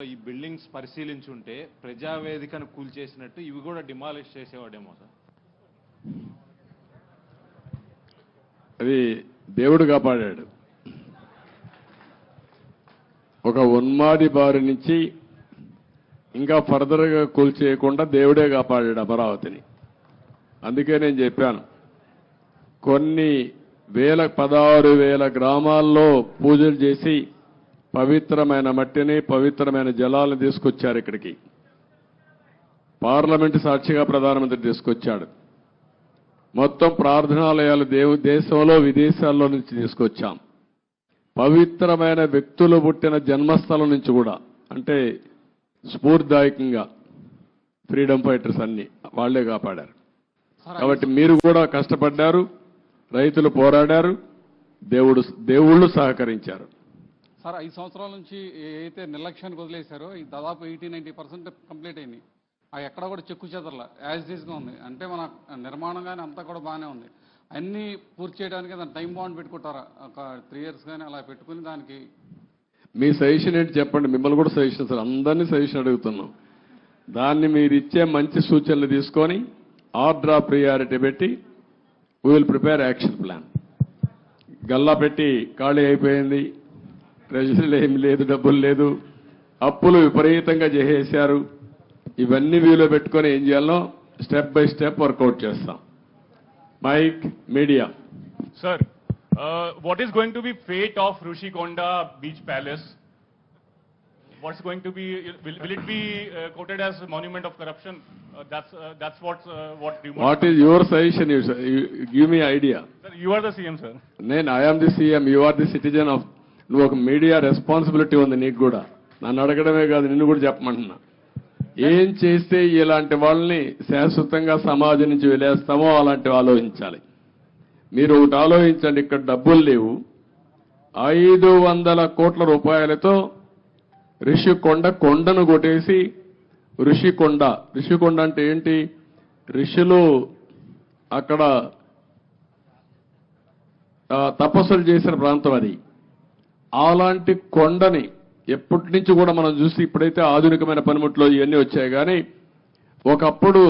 ఈ బిల్డింగ్స్ పరిశీలించుంటే ప్రజావేదికను కూల్చేసినట్టు ఇవి కూడా డిమాలిష్ చేసేవాడేమో సార్. అది దేవుడు కాపాడాడు. ఒక ఉన్మాది బారి నుంచి ఇంకా ఫర్దర్గా కూల్చేయకుండా దేవుడే కాపాడాడు అమరావతిని. అందుకే నేను చెప్పాను, కొన్ని 16,000 గ్రామాల్లో పూజలు చేసి పవిత్రమైన మట్టిని, పవిత్రమైన జలాలను తీసుకొచ్చారు ఇక్కడికి. పార్లమెంటు సాక్షిగా ప్రధానమంత్రి తీసుకొచ్చాడు. మొత్తం ప్రార్థనాలయాలు దేశంలో విదేశాల్లో నుంచి తీసుకొచ్చాం. పవిత్రమైన వ్యక్తులు పుట్టిన జన్మస్థలం నుంచి కూడా, అంటే స్ఫూర్తిదాయకంగా ఫ్రీడమ్ ఫైటర్స్ అన్ని వాళ్లే కాపాడారు. కాబట్టి మీరు కూడా కష్టపడ్డారు, రైతులు పోరాడారు, దేవుళ్ళు సహకరించారు. సార్ 5 సంవత్సరాల నుంచి ఏదైతే నిర్లక్ష్యానికి వదిలేశారో ఈ దాదాపు 80-90% కంప్లీట్ అయింది. ఎక్కడ కూడా చెక్కు చెదరల యాజ్ ఈజ్గా ఉంది. అంటే మన నిర్మాణం కానీ అంతా కూడా బాగానే ఉంది. అన్నీ పూర్తి చేయడానికి దాని టైం బాండ్ పెట్టుకుంటారా? ఒక 3 years కానీ అలా పెట్టుకుని దానికి మీ సజెషన్ ఏంటి చెప్పండి. మిమ్మల్ని కూడా సజెషన్ సార్, అందరినీ సజెషన్ అడుగుతున్నాం. దాన్ని మీరు ఇచ్చే మంచి సూచనలు తీసుకొని ఆర్డర్ ఆఫ్ ప్రియారిటీ పెట్టి we will prepare action plan. Galla పెట్టి ఖాళీ అయిపోయింది, ట్రెజరీలో ఏం లేదు, డబ్బులు లేదు, అప్పులు విపరీతంగా చేసేశారు. ఇవన్నీ వీలో పెట్టుకొని ఏం చేయాలో స్టెప్ బై స్టెప్ వర్కౌట్ చేస్తాం. Mic media sir, what is going to be fate of Rushikonda Beach Palace? What's going to be? Will it be quoted as a monument of corruption? That's what you want. What is your suggestion? You give me idea. Sir, you are the CM, sir. I am the CM. You are the citizen of. నువ్వు ఒక media responsibility ఉంది నీకు కూడా. నన్ను అడగడమే కాదు, నిన్ను కూడా చెప్పమంటున్నా. ఏం చేస్తే ఇలాంటి వాళ్ళని శాశ్వతంగా సమాజం నుంచి వెలేస్తామో అలాంటివి ఆలోచించాలి. మీరు ఒకటి ఆలోచించండి, ఇక్కడ డబ్బులు లేవు. 500 కోట్ల రూపాయలతో కొండను కొట్టేసి ఋషికొండ అంటే ఏంటి? ఋషులు అక్కడ తపస్సులు చేసిన ప్రాంతం అది. అలాంటి కొండని ఎప్పటి నుంచి కూడా మనం చూసి, ఇప్పుడైతే ఆధునికమైన పనిముట్లు ఇవన్నీ వచ్చాయి, కానీ ఒకప్పుడు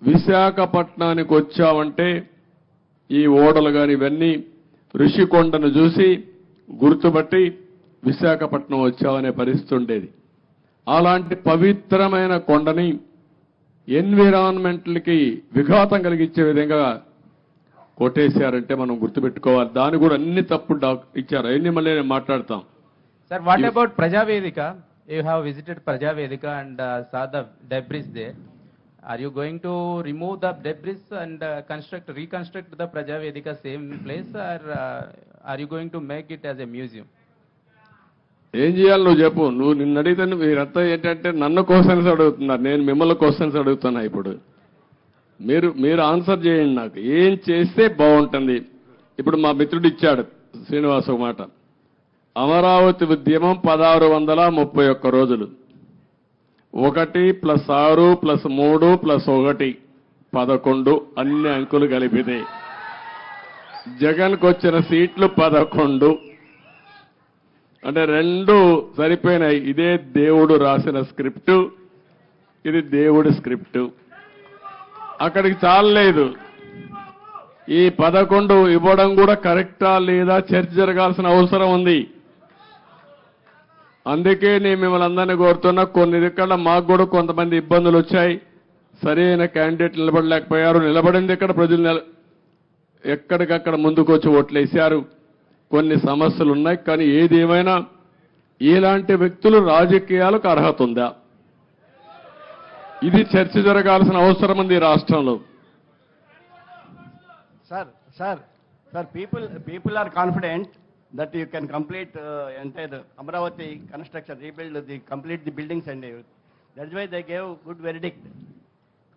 విశాఖపట్నానికి వచ్చామంటే ఈ ఓడలు కానీ ఇవన్నీ ఋషికొండను చూసి గుర్తుపట్టి విశాఖపట్నం వచ్చామనే పరిస్థితి ఉండేది. అలాంటి పవిత్రమైన కొండని ఎన్విరాన్మెంట్లకి విఘాతం కలిగించే విధంగా కొట్టేశారంటే మనం గుర్తుపెట్టుకోవాలి. దాని కూడా అన్ని తప్పుడు ఇచ్చారు. అవన్నీ మళ్ళీ నేను మాట్లాడతాం. Sir, what about Prajavedika? You have visited Prajavedika and saw the debris there. Are you going to remove the debris and reconstruct the Prajavedika same place, or are you going to make it as a museum? ఏం చేయాలి నువ్వు చెప్పు. నువ్వు నిన్ను అడిగితే మీరంతా ఏంటంటే నన్ను క్వశ్చన్స్ అడుగుతున్నారు, నేను మిమ్మల్ని క్వశ్చన్స్ అడుగుతున్నా. ఇప్పుడు మీరు ఆన్సర్ చేయండి. నాకు ఏం చేస్తే బాగుంటుంది. ఇప్పుడు మా మిత్రుడు ఇచ్చాడు శ్రీనివాస్ ఒక మాట. అమరావతి ఉద్యమం 1631 రోజులు. 1 + 6 + 3 + 1 11 అన్ని అంకులు కలిపితే జగన్కు వచ్చిన సీట్లు 11. అంటే 2 సరిపోయినాయి. ఇదే దేవుడు రాసిన స్క్రిప్టు, ఇది దేవుడి స్క్రిప్టు. అక్కడికి చాలలేదు. ఈ 11 ఇవ్వడం కూడా కరెక్టా లేదా చర్చ జరగాల్సిన అవసరం ఉంది. అందుకే నేను మిమ్మల్ని అందరినీ కోరుతున్నా, కొన్ని ఇక్కడ మాకు కూడా కొంతమంది ఇబ్బందులు వచ్చాయి. సరైన క్యాండిడేట్ నిలబడలేకపోయారు. నిలబడింది ఇక్కడ ప్రజలు ఎక్కడికక్కడ ముందుకు వచ్చి ఓట్లేశారు. కొన్ని సమస్యలు ఉన్నాయి. కానీ ఏది ఏమైనా ఇలాంటి వ్యక్తులు రాజకీయాలకు అర్హత ఉందా? ఇది చర్చ జరగాల్సిన అవసరం ఉంది రాష్ట్రంలో. Sir, people are confident that you can complete entire Amaravati construction, complete the buildings and everything. That's why they gave good verdict.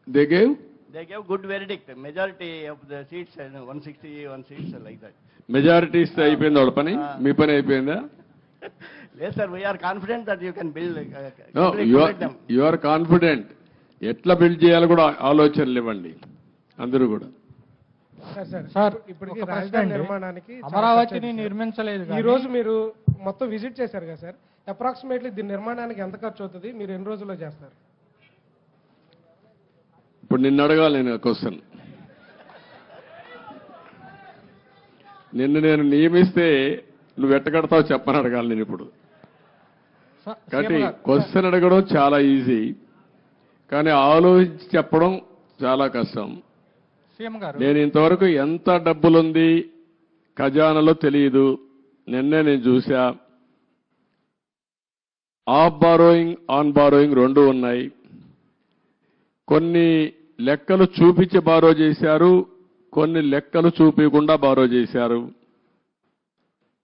They gave good verdict. Majority of the seats, 161 seats like that. Majority ఇస్తే అయిపోయింది వాళ్ళ పని. మీ పని అయిపోయిందా? Yes, sir. We are confident that you can build. No, you are confident. ఎట్లా build చేయాలో కూడా ఆలోచనలు ఇవ్వండి అందరూ కూడా. సార్ ఇప్పటికీ రాజధాని నిర్మాణానికి అమరావతిని నిర్మించలేదు. ఈ రోజు మీరు మొత్తం విజిట్ చేశారు కదా సార్, అప్రాక్సిమేట్లీ దీని నిర్మాణానికి ఎంత ఖర్చు అవుతుంది, మీరు ఎన్ని రోజుల్లో చేస్తారు? ఇప్పుడు నిన్ను అడగాలి నేను క్వశ్చన్. నిన్ను నేను నియమిస్తే నువ్వు ఎట్టగడతావు చెప్పని అడగాలి నేను ఇప్పుడు. కాబట్టి క్వశ్చన్ అడగడం చాలా ఈజీ, కానీ ఆలోచించి చెప్పడం చాలా కష్టం. సీఎం గారు, నేను ఇంతవరకు ఎంత డబ్బులుంది ఖజానాలో తెలియదు. నిన్నే నేను చూసా, ఆఫ్ బారోయింగ్ ఆన్ బారోయింగ్ రెండు ఉన్నాయి. కొన్ని లెక్కలు చూపించి బారో చేశారు, కొన్ని లెక్కలు చూపించకుండా బారో చేశారు.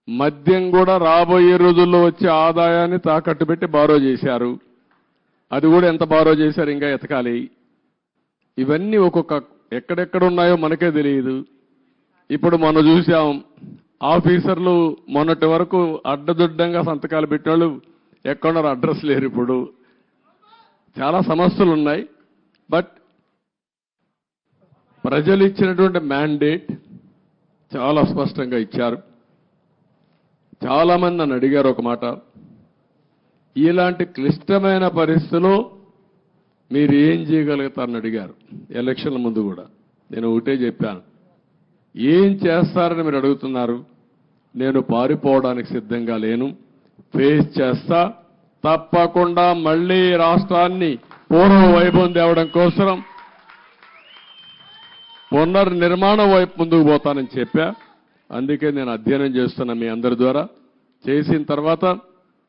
మద్యం కూడా రాబోయే రోజుల్లో వచ్చే ఆదాయాన్ని తాకట్టు పెట్టి బారో చేశారు. అది కూడా ఎంత బారో చేశారు ఇంకా ఎతకాలి. ఇవన్నీ ఒక్కొక్క ఎక్కడెక్కడ ఉన్నాయో మనకే తెలియదు. ఇప్పుడు మనం చూసాం, ఆఫీసర్లు మొన్నటి వరకు అడ్డదుడ్డంగా సంతకాలు పెట్టేవాళ్ళు ఎక్కడున్నారు, అడ్రస్ లేరు. ఇప్పుడు చాలా సమస్యలు ఉన్నాయి. బట్ ప్రజలు ఇచ్చినటువంటి మ్యాండేట్ చాలా స్పష్టంగా ఇచ్చారు. చాలా మంది నన్ను అడిగారు ఒక మాట, ఇలాంటి క్లిష్టమైన పరిస్థితిలో మీరు ఏం చేయగలుగుతారని అడిగారు. ఎలక్షన్ల ముందు కూడా నేను ఒకటే చెప్పాను, ఏం చేస్తారని మీరు అడుగుతున్నారు. నేను పారిపోవడానికి సిద్ధంగా లేను, ఫేస్ చేస్తా. తప్పకుండా మళ్లీ రాష్ట్రాన్ని పూర్వ వైభవం తేవడం కోసం పునర్నిర్మాణం వైపు ముందుకు పోతానని చెప్పా. అందుకే నేను అధ్యయనం చేస్తున్నా మీ అందరి ద్వారా. చేసిన తర్వాత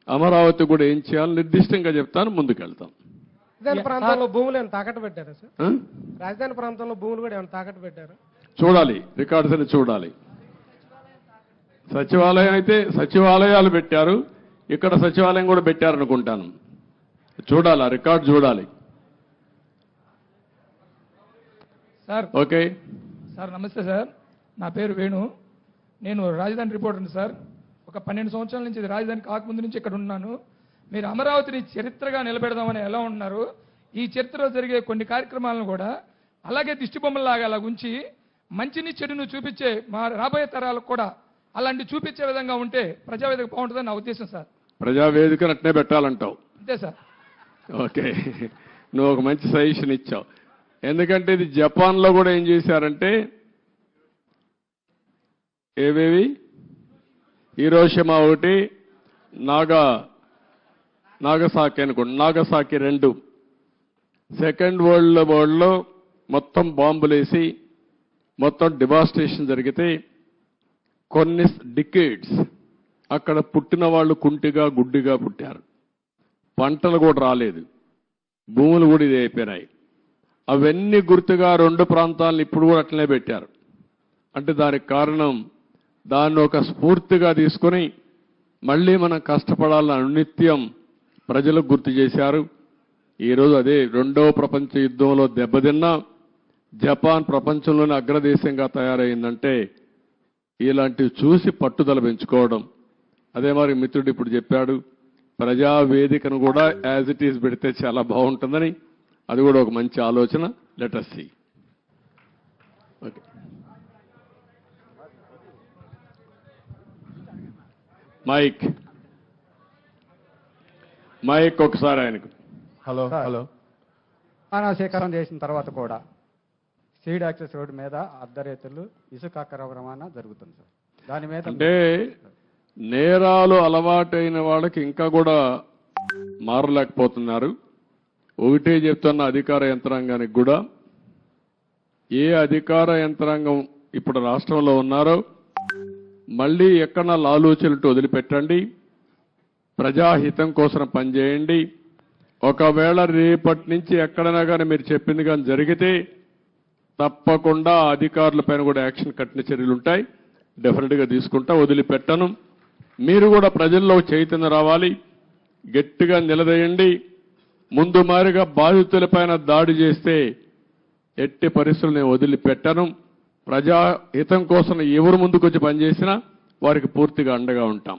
అమరావతి కూడా ఏం చేయాలో నిర్దిష్టంగా చెప్తాను, ముందుకెళ్తాం. రాజధాని ప్రాంతంలో భూములు ఏమైనా తాకట్టు పెట్టారా సార్? రాజధాని ప్రాంతంలో భూములు కూడా ఏమైనా తాకట్టు పెట్టారా? చూడాలి, రికార్డ్స్ అని చూడాలి. సచివాలయం అయితే సచివాలయాలు పెట్టారు, ఇక్కడ సచివాలయం కూడా పెట్టారనుకుంటాను. చూడాలి, ఆ రికార్డు చూడాలి. సార్ ఓకే సార్, నమస్తే సార్. నా పేరు వేణు, నేను రాజధాని రిపోర్టర్ని సార్. ఒక 12 సంవత్సరాల నుంచి ఇది రాజధాని కాకముందు నుంచి ఇక్కడ ఉన్నాను. మీరు అమరావతిని చరిత్రగా నిలబెడదామని ఎలా ఉన్నారు, ఈ చరిత్రలో జరిగే కొన్ని కార్యక్రమాలను కూడా అలాగే దిష్టిబొమ్మలాగా అలా ఉంచి మంచిని చెడును చూపించే మా రాబోయే తరాలకు కూడా అలాంటి చూపించే విధంగా ఉంటే ప్రజావేదిక బాగుంటుందని నా ఉద్దేశం సార్. ప్రజావేదికను అట్నే పెట్టాలంటావు? అంతే సార్. ఓకే, నువ్వు ఒక మంచి సజెషన్ ఇచ్చావు. ఎందుకంటే ఇది జపాన్లో కూడా ఏం చేశారంటే, ఏవేవి హీరోషిమా ఒకటి, నాగసాకి అనుకోండి, నాగసాకి 2 సెకండ్ వరల్డ్ వార్లో మొత్తం బాంబులేసి మొత్తం డివాస్టేషన్ జరిగితే కొన్ని డికేడ్స్ అక్కడ పుట్టిన వాళ్ళు కుంటిగా గుడ్డిగా పుట్టారు. పంటలు కూడా రాలేదు, భూములు కూడా ఇది అయిపోయినాయి. అవన్నీ గుర్తుగా 2 ప్రాంతాలను ఇప్పుడు కూడా అట్లనే పెట్టారు. అంటే దానికి కారణం, దాన్ని ఒక స్ఫూర్తిగా తీసుకొని మళ్ళీ మనం కష్టపడాలని అనునిత్యం ప్రజలకు గుర్తు చేశారు. ఈరోజు అదే 2వ ప్రపంచ యుద్ధంలో దెబ్బతిన్న జపాన్ ప్రపంచంలోని అగ్రదేశంగా తయారైందంటే ఇలాంటివి చూసి పట్టుదల పెంచుకోవడం. అదే మరి మిత్రుడు ఇప్పుడు చెప్పాడు, ప్రజావేదికను కూడా యాజ్ ఇట్ ఈజ్ పెడితే చాలా బాగుంటుందని. అది కూడా ఒక మంచి ఆలోచన. Let us see. Okay, mic ఒకసారి ఆయనకు. హలో. స్వీకారం చేసిన తర్వాత కూడా సీడ్ యాక్సెస్ రోడ్డు మీద అర్ధరేతులు ఇసుక అక్రమ రవాణా జరుగుతుంది సార్. దాని మీద అంటే నేరాలు అలవాటైన వాళ్ళకి ఇంకా కూడా మారలేకపోతున్నారు. ఒకటే చెప్తున్న అధికార యంత్రాంగానికి కూడా, ఏ అధికార యంత్రాంగం ఇప్పుడు రాష్ట్రంలో ఉన్నారో మళ్ళీ ఎక్కడ లాలూచనట్టు వదిలిపెట్టండి, ప్రజాహితం కోసం పనిచేయండి. ఒకవేళ రేపటి నుంచి ఎక్కడైనా కానీ మీరు చెప్పింది కానీ జరిగితే తప్పకుండా అధికారులపైన కూడా యాక్షన్ కట్టిన చర్యలు ఉంటాయి. డెఫినెట్గా తీసుకుంటా, వదిలిపెట్టను. మీరు కూడా ప్రజల్లో చైతన్యం రావాలి, గట్టిగా నిలదీయండి. ముందు మారిగా బాధితులపైన దాడి చేస్తే ఎట్టి పరిస్థితులు నేను వదిలిపెట్టను. ప్రజాహితం కోసం ఎవరు ముందుకొచ్చి పనిచేసినా వారికి పూర్తిగా అండగా ఉంటాం.